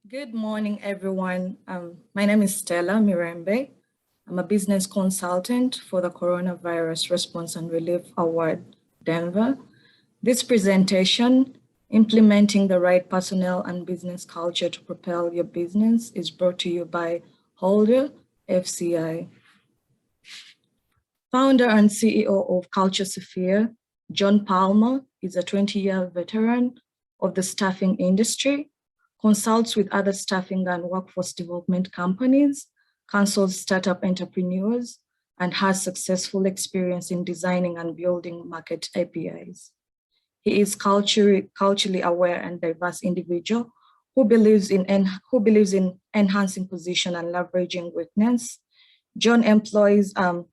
Good morning, everyone. My name is Stella Mirembe. I'm a business consultant for the Coronavirus Response and Relief Award, Denver. This presentation, Implementing the Right Personnel and Business Culture to Propel Your Business, is brought to you by Holder FCI. Founder and CEO of Culture Sphere, John Palmer is a 20-year veteran of the staffing industry, consults with other staffing and workforce development companies, counsels startup entrepreneurs, and has successful experience in designing and building market APIs. He is culturally aware and diverse individual who believes in enhancing position and leveraging weakness. John employs a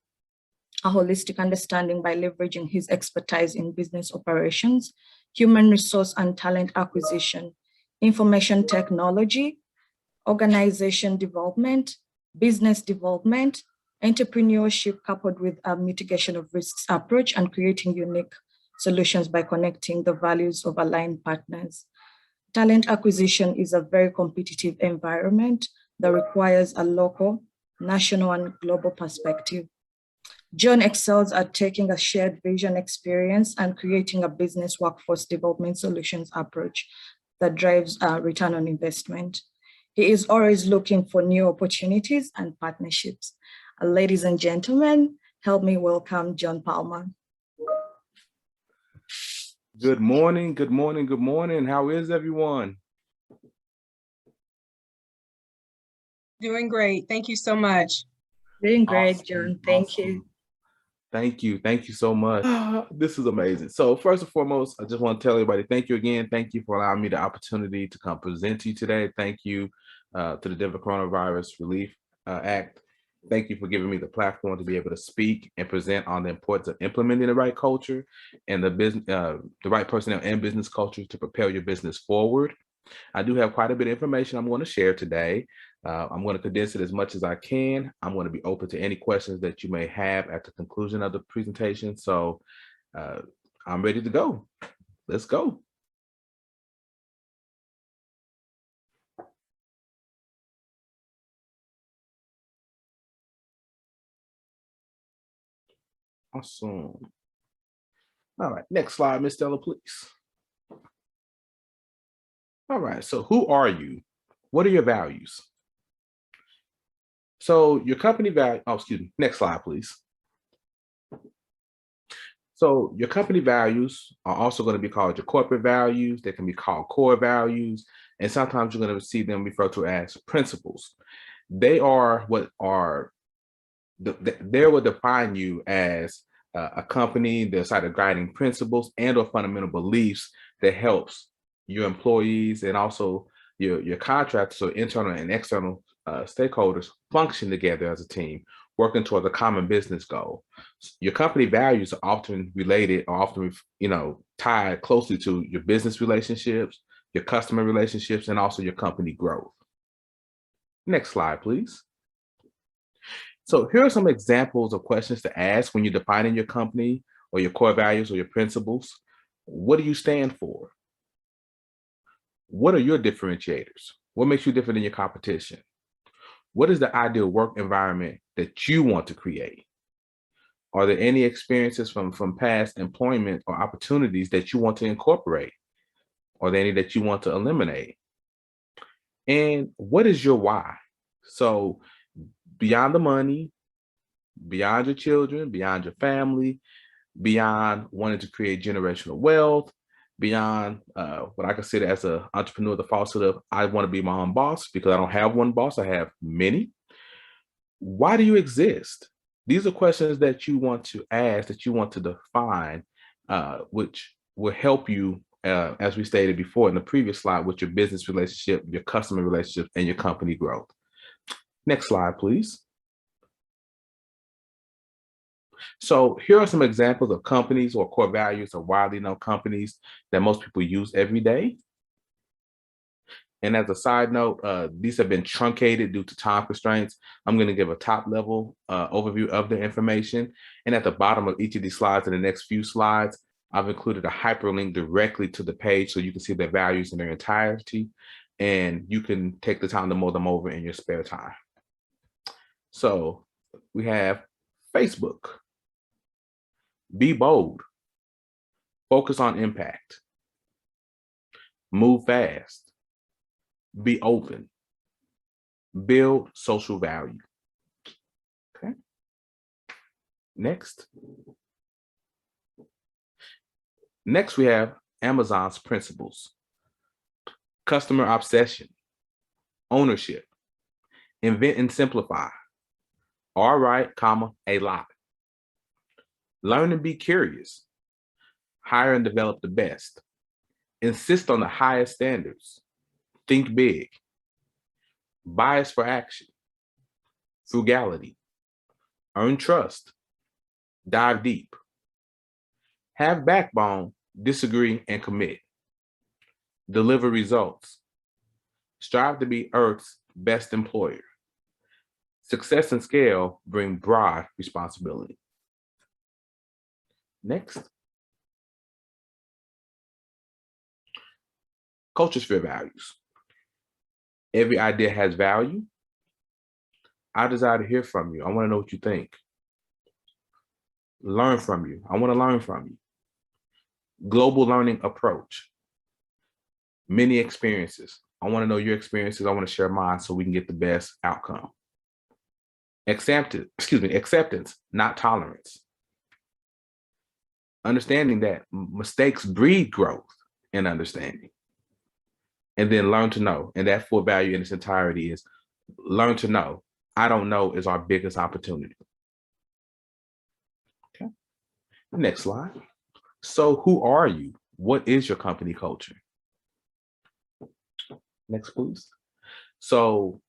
holistic understanding by leveraging his expertise in business operations, human resource and talent acquisition, information technology, organization development, business development, entrepreneurship coupled with a mitigation of risks approach and creating unique solutions by connecting the values of aligned partners. Talent acquisition is a very competitive environment that requires a local, national, and global perspective. John excels at taking a shared vision experience and creating a business workforce development solutions approach that drives return on investment. He is always looking for new opportunities and partnerships. Ladies and gentlemen, help me welcome John Palmer. Good morning, good morning, good morning. How is everyone? Doing great. Thank you so much. Doing great, John. Thank you. Thank you. Thank you so much. This is amazing. So first and foremost, I just want to tell everybody, thank you again. Thank you for allowing me the opportunity to come present to you today. Thank you to the Denver Coronavirus Relief Act. Thank you for giving me the platform to be able to speak and present on the importance of implementing the right culture and the right personnel and business culture to propel your business forward. I do have quite a bit of information I'm going to share today. I'm going to condense it as much as I can. I'm going to be open to any questions that you may have at the conclusion of the presentation. So I'm ready to go. Let's go. Awesome. All right, next slide, Ms. Stella, please. All right, so who are you? What are your values? So your company value, next slide, please. So your company values are also going to be called your corporate values. They can be called core values, and sometimes you're going to see them referred to as principles. They are what define you as a company. They're a set of guiding principles and or fundamental beliefs that helps your employees and also your contractors, so internal and external stakeholders function together as a team, working towards a common business goal. Your company values are often related or often, tied closely to your business relationships, your customer relationships, and also your company growth. Next slide, please. So here are some examples of questions to ask when you're defining your company or your core values or your principles. What do you stand for? What are your differentiators? What makes you different than your competition? What is the ideal work environment that you want to create? Are there any experiences from past employment or opportunities that you want to incorporate? Are there any that you want to eliminate? And what is your why? So beyond the money, beyond your children, beyond your family, beyond wanting to create generational wealth, beyond what I consider as an entrepreneur, the falsehood of I want to be my own boss, because I don't have one boss, I have many. Why do you exist? These are questions that you want to ask, that you want to define, which will help you, as we stated before in the previous slide, with your business relationship, your customer relationship, and your company growth. Next slide, please. So here are some examples of companies or core values of widely known companies that most people use every day. And as a side note, these have been truncated due to time constraints. I'm going to give a top level overview of the information. And at the bottom of each of these slides, in the next few slides, I've included a hyperlink directly to the page so you can see their values in their entirety. and you can take the time to mull them over in your spare time. So we have Facebook. Be bold. Focus on impact. Move fast. Be open. Build social value. Okay. Next. Next, we have Amazon's principles. Customer obsession. Ownership. Invent and simplify. All right, comma, a lot. Learn and be curious. Hire and develop the best. Insist on the highest standards. Think big. Bias for action. Frugality. Earn trust. Dive deep. Have backbone, disagree, and commit. Deliver results. Strive to be Earth's best employer. Success and scale bring broad responsibility. Next. Culture sphere values. Every idea has value. I desire to hear from you. I want to know what you think. Learn from you. I want to learn from you. Global learning approach. Many experiences. I want to know your experiences. I want to share mine so we can get the best outcome. Acceptance, not tolerance. Understanding that mistakes breed growth and understanding. And then learn to know. And that full value in its entirety is learn to know. I don't know is our biggest opportunity. Okay. Next slide. So who are you? What is your company culture? Next, please. So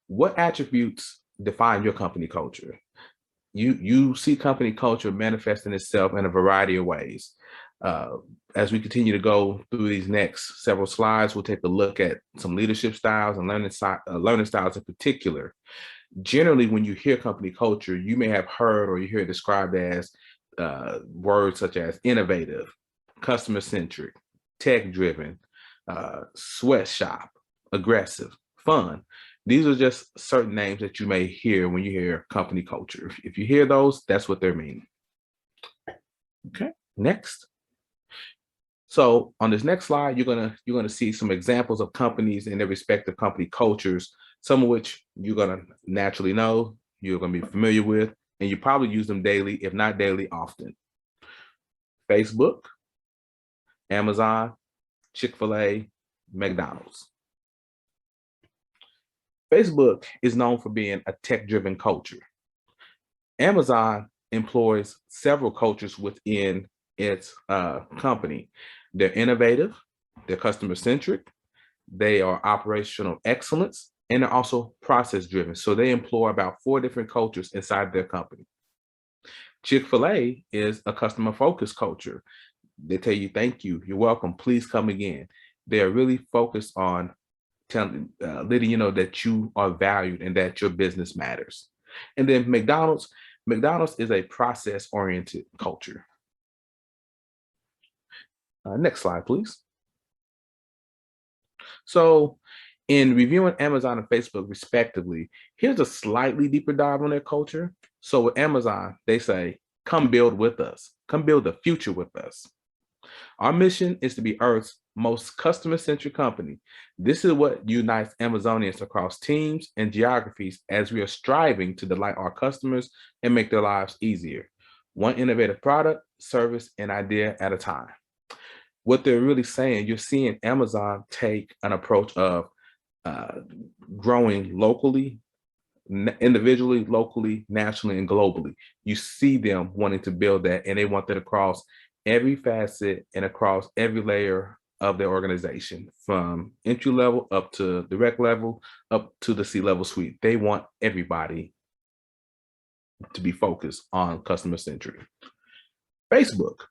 what attributes define your company culture? You see company culture manifesting itself in a variety of ways. As we continue to go through these next several slides, we'll take a look at some leadership styles and learning styles in particular. Generally, when you hear company culture, you may have heard or you hear it described as words such as innovative, customer-centric, tech-driven, sweatshop, aggressive, fun. These are just certain names that you may hear when you hear company culture. If you hear those, that's what they're meaning. Okay, next. So on this next slide, you're gonna see some examples of companies and their respective company cultures, some of which you're gonna naturally know, you're gonna be familiar with, and you probably use them daily, if not daily, often. Facebook, Amazon, Chick-fil-A, McDonald's. Facebook is known for being a tech-driven culture. Amazon employs several cultures within its company. They're innovative, they're customer-centric, they are operational excellence, and they're also process-driven. So they employ about 4 different cultures inside their company. Chick-fil-A is a customer-focused culture. They tell you, thank you, you're welcome, please come again. They are really focused on letting you know that you are valued and that your business matters. And then McDonald's is a process-oriented culture. Next slide, please. So in reviewing Amazon and Facebook respectively, here's a slightly deeper dive on their culture. So with Amazon, they say, come build with us, come build the future with us. Our mission is to be Earth's most customer-centric company. This is what unites Amazonians across teams and geographies as we are striving to delight our customers and make their lives easier. One innovative product, service, and idea at a time. What they're really saying, you're seeing Amazon take an approach of growing locally, individually, locally, nationally, and globally. You see them wanting to build that, and they want that across every facet and across every layer of their organization, from entry level up to direct level, up to the C-level suite. They want everybody to be focused on customer centric. Facebook,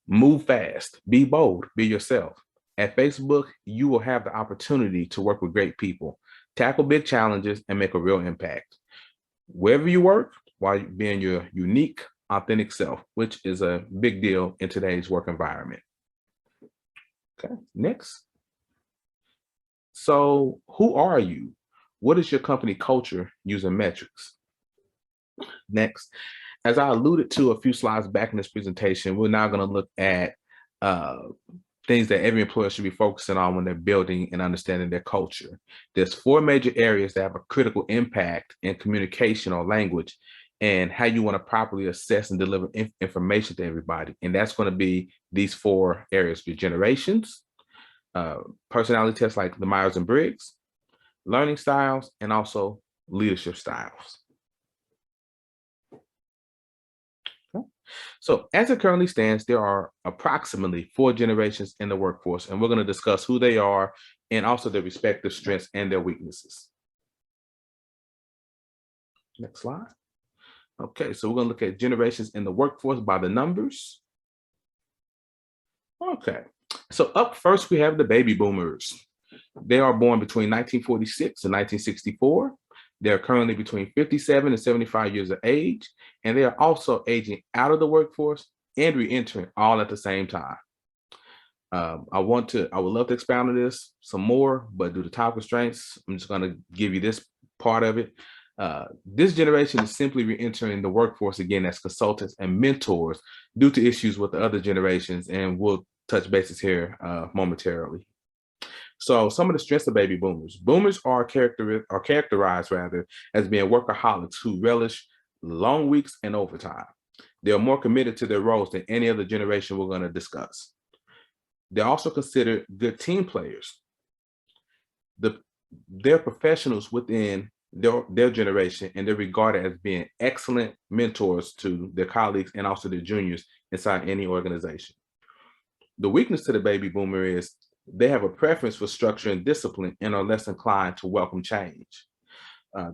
move fast, be bold, be yourself. At Facebook, you will have the opportunity to work with great people, tackle big challenges, and make a real impact. Wherever you work, while being your unique, authentic self, which is a big deal in today's work environment. Okay, next. So who are you? What is your company culture using metrics? Next, as I alluded to a few slides back in this presentation, we're now going to look at things that every employer should be focusing on when they're building and understanding their culture. There's 4 major areas that have a critical impact in communication or language and how you want to properly assess and deliver information to everybody. And that's going to be these 4 areas: your generations, personality tests like the Myers-Briggs, learning styles, and also leadership styles. So as it currently stands, there are approximately 4 generations in the workforce, and we're going to discuss who they are and also their respective strengths and their weaknesses. Next slide. Okay, so we're going to look at generations in the workforce by the numbers. Okay, so up first, we have the baby boomers. They are born between 1946 and 1964. They're currently between 57 and 75 years of age, and they are also aging out of the workforce and re-entering all at the same time. I would love to expound on this some more, but due to time constraints, I'm just going to give you this part of it. This generation is simply re-entering the workforce again as consultants and mentors due to issues with the other generations, and we'll touch bases here momentarily. So some of the strengths of baby boomers. Boomers are characterized rather as being workaholics who relish long weeks and overtime. They're more committed to their roles than any other generation we're going to discuss. They're also considered good team players. They're professionals within their generation, and they're regarded as being excellent mentors to their colleagues and also their juniors inside any organization. The weakness to the baby boomer is they have a preference for structure and discipline and are less inclined to welcome change.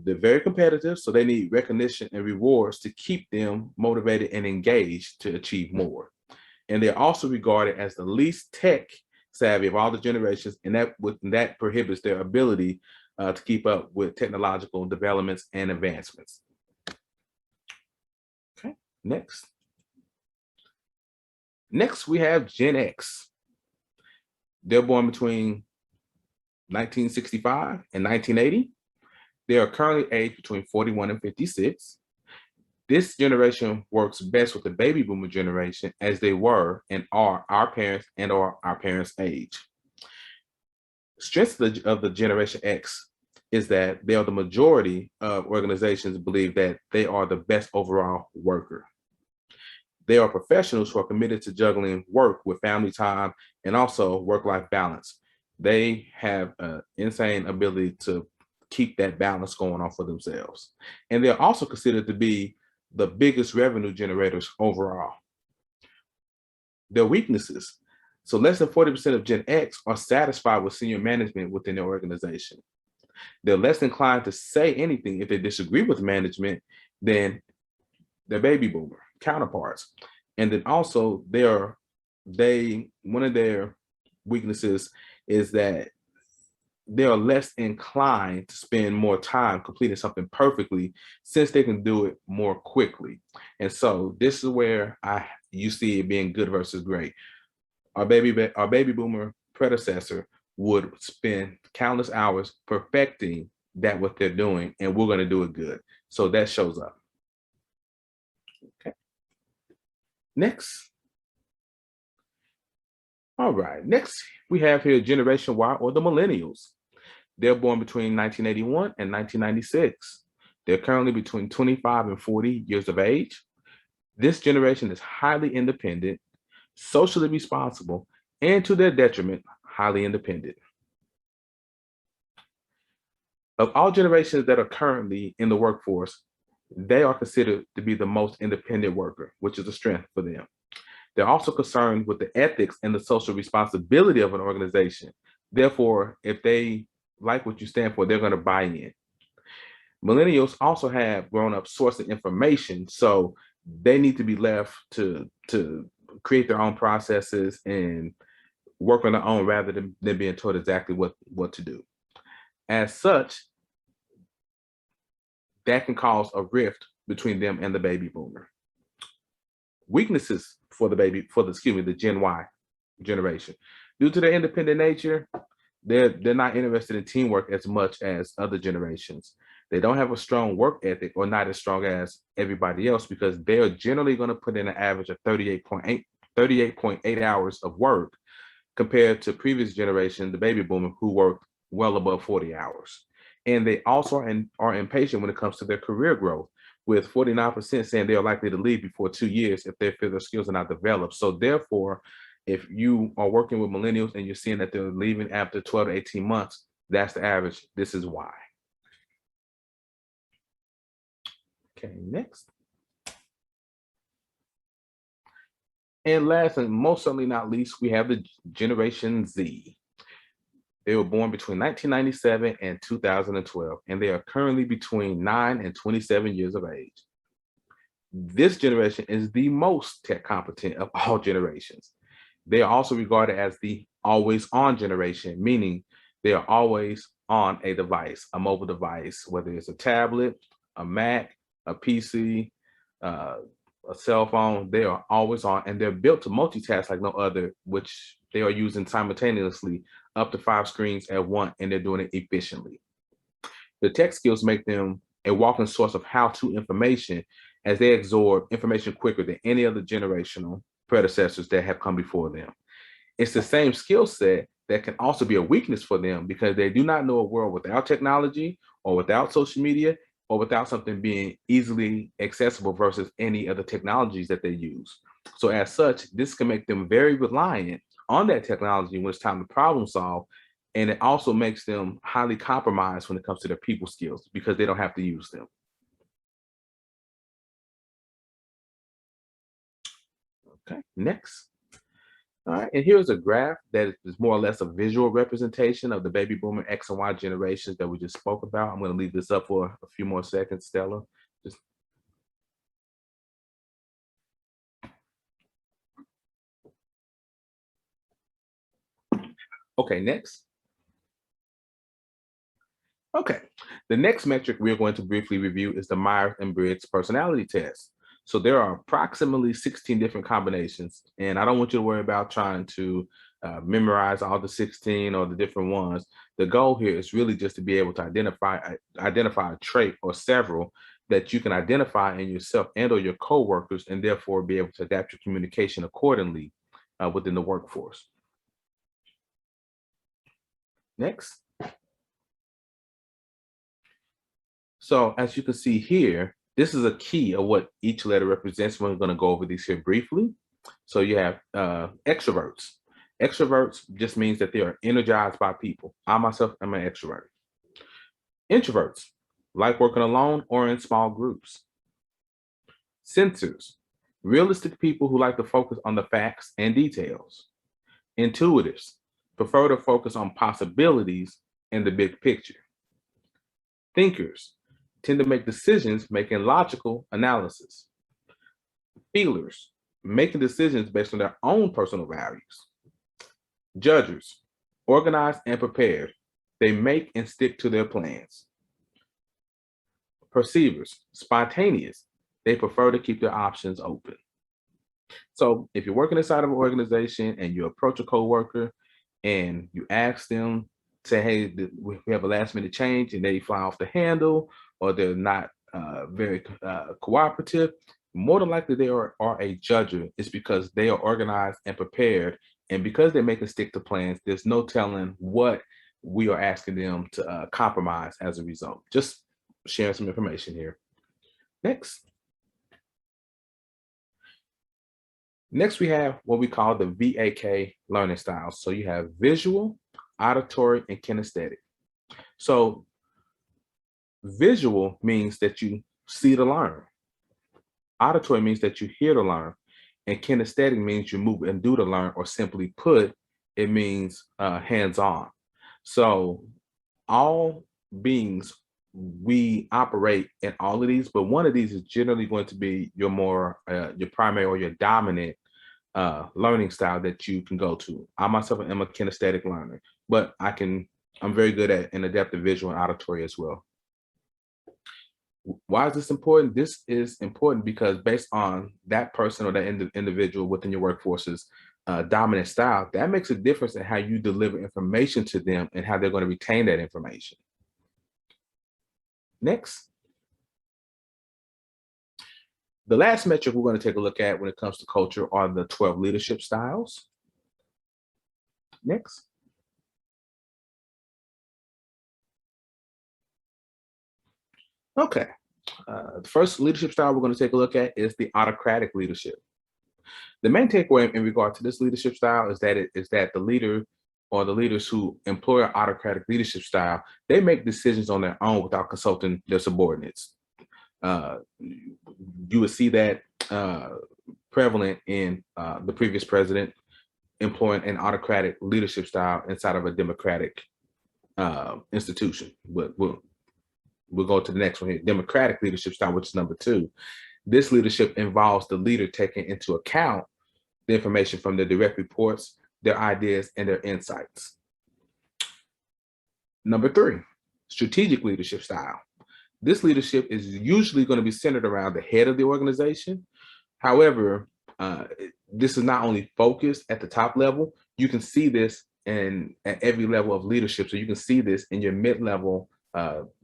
They're very competitive, so they need recognition and rewards to keep them motivated and engaged to achieve more. And they're also regarded as the least tech savvy of all the generations, and that prohibits their ability to keep up with technological developments and advancements. Okay, next. Next, we have Gen X. They're born between 1965 and 1980. They are currently aged between 41 and 56. This generation works best with the baby boomer generation, as they were and are our parents and are our parents' age. Strengths of the Generation X is that they are the majority of organizations believe that they are the best overall worker. They are professionals who are committed to juggling work with family time and also work-life balance. They have an insane ability to keep that balance going on for themselves. And they're also considered to be the biggest revenue generators overall. Their weaknesses. So less than 40% of Gen X are satisfied with senior management within their organization. They're less inclined to say anything if they disagree with management than their baby boomer counterparts. And then also one of their weaknesses is that they are less inclined to spend more time completing something perfectly, since they can do it more quickly. And so this is where you see it being good versus great. Our baby boomer predecessor would spend countless hours perfecting that what they're doing, and we're going to do it good. So that shows up. Okay. Next. All right. Next, we have here Generation Y, or the millennials. They're born between 1981 and 1996. They're currently between 25 and 40 years of age. This generation is highly independent, socially responsible, and to their detriment, highly independent. Of all generations that are currently in the workforce, they are considered to be the most independent worker, which is a strength for them. They're also concerned with the ethics and the social responsibility of an organization. Therefore, if they like what you stand for, they're going to buy in. Millennials also have grown up sourcing information, so they need to be left to create their own processes and work on their own rather than being told exactly what to do. As such, that can cause a rift between them and the baby boomer. Weaknesses for the Gen Y generation. Due to their independent nature, they're not interested in teamwork as much as other generations. They don't have a strong work ethic, or not as strong as everybody else, because they are generally going to put in an average of 38.8 hours of work compared to previous generation, the baby boomer, who worked well above 40 hours. And they also are impatient when it comes to their career growth, with 49% saying they are likely to leave before 2 years if they feel their skills are not developed. So therefore, if you are working with millennials and you're seeing that they're leaving after 12 to 18 months, that's the average. This is why. Okay, next. And last and most certainly not least, we have the Generation Z. They were born between 1997 and 2012, and they are currently between 9 and 27 years of age. This generation is the most tech competent of all generations. They are also regarded as the always on generation, meaning they are always on a device, a mobile device, whether it's a tablet, a Mac, a PC, a cell phone. They are always on, and they're built to multitask like no other, which they are using simultaneously up to 5 screens at once, and they're doing it efficiently. The tech skills make them a walking source of how-to information, as they absorb information quicker than any other generational predecessors that have come before them. It's the same skill set that can also be a weakness for them, because they do not know a world without technology, or without social media, or without something being easily accessible versus any other technologies that they use. So as such, this can make them very reliant on that technology when it's time to problem solve. And it also makes them highly compromised when it comes to their people skills, because they don't have to use them. Okay, next. All right, and here's a graph that is more or less a visual representation of the baby boomer X and Y generations that we just spoke about. I'm going to leave this up for a few more seconds, Stella. Just okay, next. Okay, the next metric we're going to briefly review is the Myers-Briggs personality test. So there are approximately 16 different combinations, and I don't want you to worry about trying to memorize all the 16 or the different ones. The goal here is really just to be able to identify a trait or several that you can identify in yourself and or your coworkers, and therefore be able to adapt your communication accordingly within the workforce. Next. So as you can see here, this is a key of what each letter represents. We're going to go over these here briefly. So you have extroverts. Extroverts just means that they are energized by people. I myself am an extrovert. Introverts like working alone or in small groups. Sensors, realistic people who like to focus on the facts and details. Intuitives prefer to focus on possibilities and the big picture. Thinkers tend to make decisions making logical analysis. Feelers, making decisions based on their own personal values. Judgers, organized and prepared. They make and stick to their plans. Perceivers, spontaneous. They prefer to keep their options open. So if you're working inside of an organization and you approach a coworker and you ask them, say, hey, we have a last minute change, and they fly off the handle, or they're not very cooperative, more than likely they are a judger. It's because they are organized and prepared. And because they make and stick to plans, there's no telling what we are asking them to compromise as a result. Just sharing some information here. Next. Next, we have what we call the VAK learning styles. So you have visual, auditory, and kinesthetic. So visual means that you see to learn. Auditory means that you hear to learn. And kinesthetic means you move and do to learn, or simply put, it means hands-on. So all beings, we operate in all of these, but one of these is generally going to be your more your primary or your dominant learning style that you can go to. I myself am a kinesthetic learner, but I'm very good at and adept at visual and auditory as well. Why is this important? This is important because based on that person or that individual within your workforces, dominant style, that makes a difference in how you deliver information to them and how they're going to retain that information. Next. The last metric we're going to take a look at when it comes to culture are the 12 leadership styles. Next. Okay. The first leadership style we're going to take a look at is the autocratic leadership. The main takeaway in regard to this leadership style is that the leader or the leaders who employ an autocratic leadership style, they make decisions on their own without consulting their subordinates. You would see that prevalent in the previous president employing an autocratic leadership style inside of a democratic institution. We'll go to the next one here, democratic leadership style, which is number 2. This leadership involves the leader taking into account the information from their direct reports, their ideas, and their insights. Number 3, strategic leadership style. This leadership is usually going to be centered around the head of the organization. However, this is not only focused at the top level, you can see this at every level of leadership. So you can see this in your mid-level,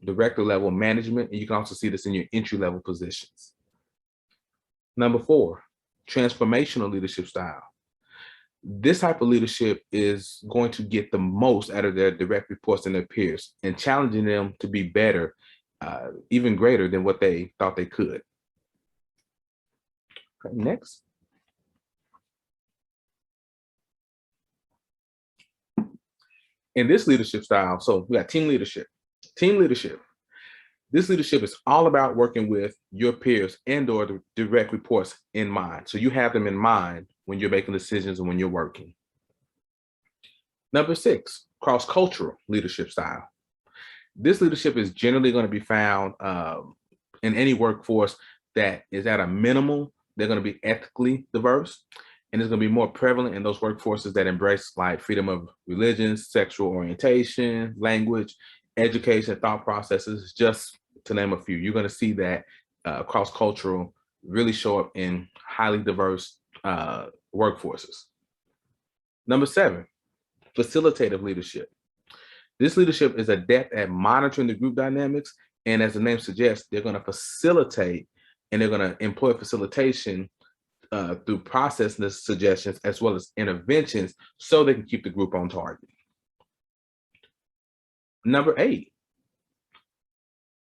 director level management, and you can also see this in your entry-level positions. Number 4, transformational leadership style. This type of leadership is going to get the most out of their direct reports and their peers and challenging them to be better, even greater than what they thought they could. Okay, next. In this leadership style, so we got team leadership. Team leadership. This leadership is all about working with your peers and or the direct reports in mind. So you have them in mind when you're making decisions and when you're working. Number 6, cross-cultural leadership style. This leadership is generally going to be found in any workforce that is at a minimum. They're going to be ethically diverse, and it's going to be more prevalent in those workforces that embrace like freedom of religion, sexual orientation, language, education, thought processes, just to name a few. You're going to see that cross-cultural really show up in highly diverse workforces. Number 7, facilitative leadership. This leadership is adept at monitoring the group dynamics, and as the name suggests, they're going to facilitate and they're going to employ facilitation through process suggestions as well as interventions so they can keep the group on target. Number 8,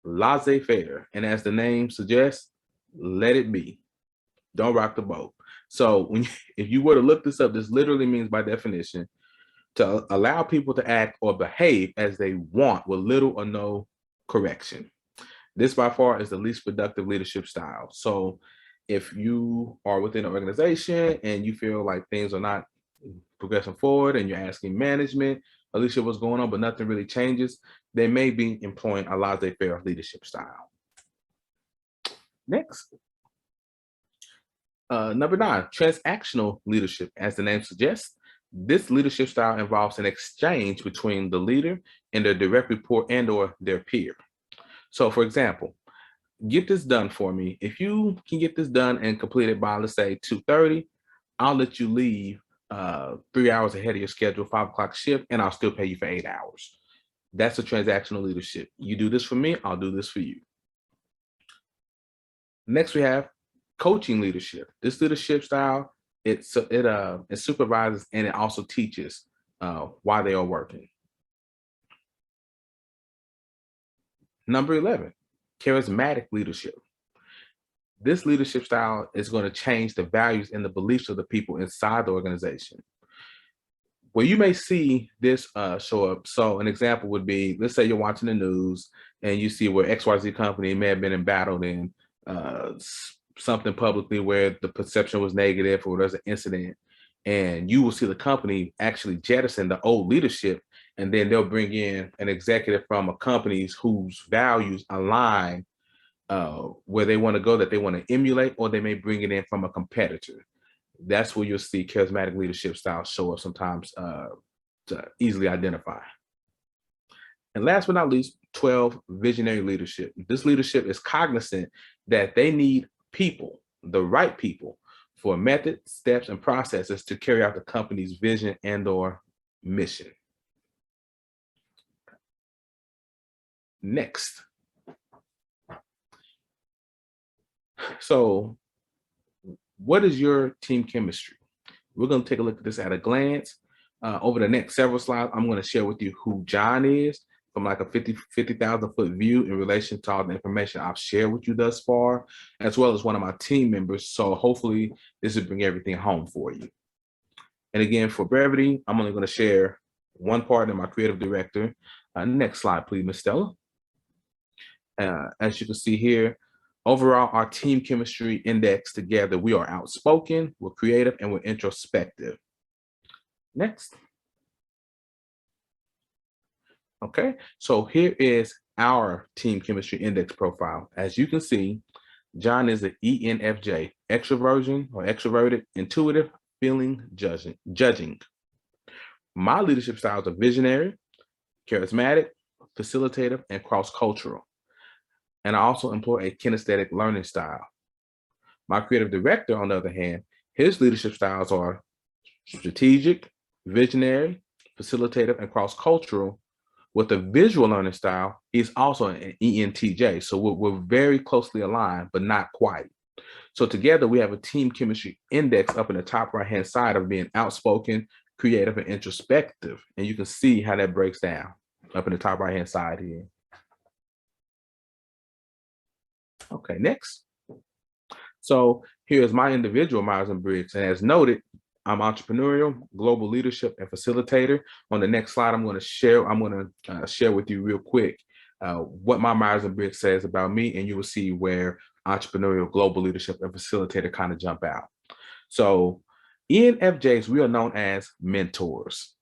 laissez-faire, and as the name suggests, let it be. Don't rock the boat. So if you were to look this up, this literally means by definition to allow people to act or behave as they want with little or no correction. This by far is the least productive leadership style. So if you are within an organization and you feel like things are not progressing forward and you're asking management, Alicia, what's going on, but nothing really changes, they may be employing a laissez-faire leadership style. Next. Number 9, transactional leadership. As the name suggests, this leadership style involves an exchange between the leader and their direct report and or their peer. So for example, get this done for me. If you can get this done and complete it by, let's say 2:30, I'll let you leave 3 hours ahead of your schedule, 5 o'clock shift, and I'll still pay you for 8 hours. That's a transactional leadership. You do this for me, I'll do this for you. Next, we have coaching leadership. This leadership style, it supervises and it also teaches why they are working. Number 11, charismatic leadership. This leadership style is going to change the values and the beliefs of the people inside the organization. Well, you may see this show up. So an example would be, let's say you're watching the news and you see where XYZ company may have been embattled in something publicly where the perception was negative or there's an incident, and you will see the company actually jettison the old leadership, and then they'll bring in an executive from a company whose values align where they want to go, that they want to emulate, or they may bring it in from a competitor. That's where you'll see charismatic leadership styles show up sometimes to easily identify. And last but not least, 12, visionary leadership. This leadership is cognizant that they need people, the right people, for methods, steps, and processes to carry out the company's vision and/or mission. Next. So what is your team chemistry? We're going to take a look at this at a glance. Over the next several slides, I'm going to share with you who John is from like a 50,000 foot view in relation to all the information I've shared with you thus far, as well as one of my team members. So hopefully this will bring everything home for you. And again, for brevity, I'm only going to share one partner, my creative director. Next slide, please, Ms. Stella. As you can see here, overall, our team chemistry index together, we are outspoken, we're creative, and we're introspective. Next. Okay, so here is our team chemistry index profile. As you can see, John is an ENFJ, extroversion or extroverted, intuitive, feeling, judging. My leadership styles are visionary, charismatic, facilitative, and cross-cultural. And I also employ a kinesthetic learning style. My creative director, on the other hand, his leadership styles are strategic, visionary, facilitative, and cross-cultural. With a visual learning style, he's also an ENTJ. So we're very closely aligned, but not quite. So together we have a team chemistry index up in the top right-hand side of being outspoken, creative, and introspective. And you can see how that breaks down up in the top right-hand side here. Okay, next. So here's my individual Myers-Briggs, and as noted, I'm entrepreneurial, global leadership, and facilitator. On the next slide, I'm going to share with you real quick what my Myers-Briggs says about me, and you will see where entrepreneurial, global leadership, and facilitator kind of jump out. So ENFJs, we are known as mentors.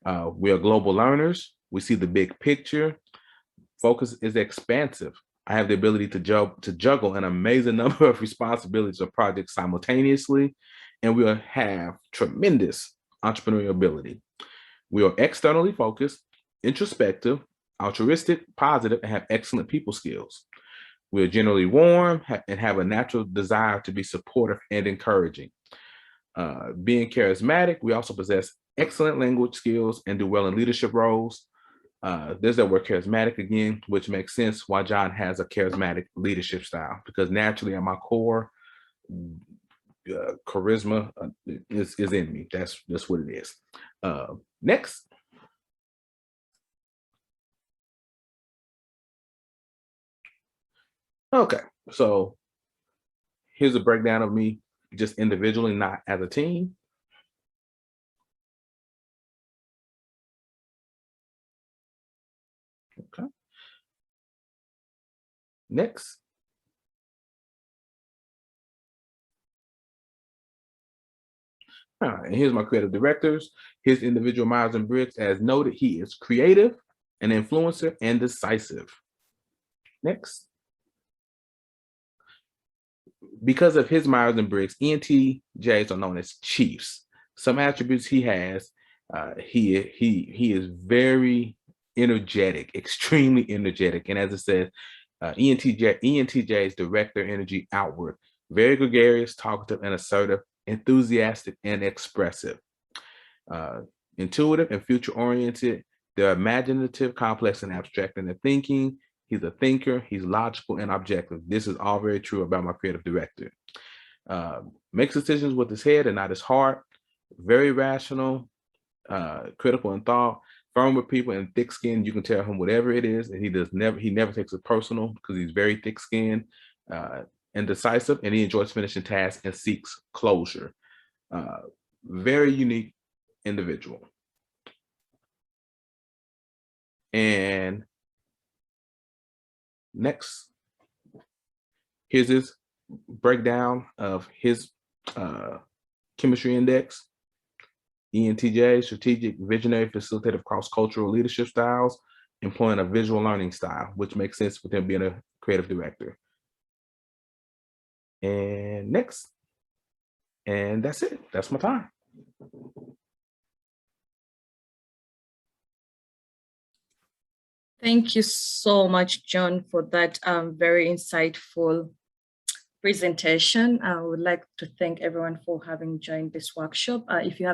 We are global learners. We see the big picture. Focus is expansive. I have the ability to juggle an amazing number of responsibilities or projects simultaneously, and we'll have tremendous entrepreneurial ability. We are externally focused, introspective, altruistic, positive, and have excellent people skills. We're generally warm and have a natural desire to be supportive and encouraging. Being charismatic, we also possess excellent language skills and do well in leadership roles. There's that word charismatic again, which makes sense why John has a charismatic leadership style, because naturally at my core, charisma is in me. That's what it is. Next. Okay, so here's a breakdown of me just individually, not as a team. Okay. Next. All right, and here's my creative directors. His individual Myers-Briggs, as noted, he is creative, an influencer, and decisive. Next. Because of his Myers-Briggs, ENTJs are known as chiefs. Some attributes he has, he is very energetic, extremely energetic. And as I said, ENTJs direct their energy outward. Very gregarious, talkative, and assertive, enthusiastic, and expressive. Intuitive and future-oriented. They're imaginative, complex, and abstract in their thinking. He's a thinker, he's logical and objective. This is all very true about my creative director. Makes decisions with his head and not his heart. Very rational, critical in thought, firm with people, and thick-skinned. You can tell him whatever it is, and he never takes it personal because he's very thick-skinned and decisive, and he enjoys finishing tasks and seeks closure. Very unique individual. And next, here's his breakdown of his chemistry index. ENTJ, strategic, visionary, facilitative, cross-cultural leadership styles, employing a visual learning style, which makes sense with him being a creative director. And next, and that's it. That's my time. Thank you so much, John, for that very insightful presentation. I would like to thank everyone for having joined this workshop. If you have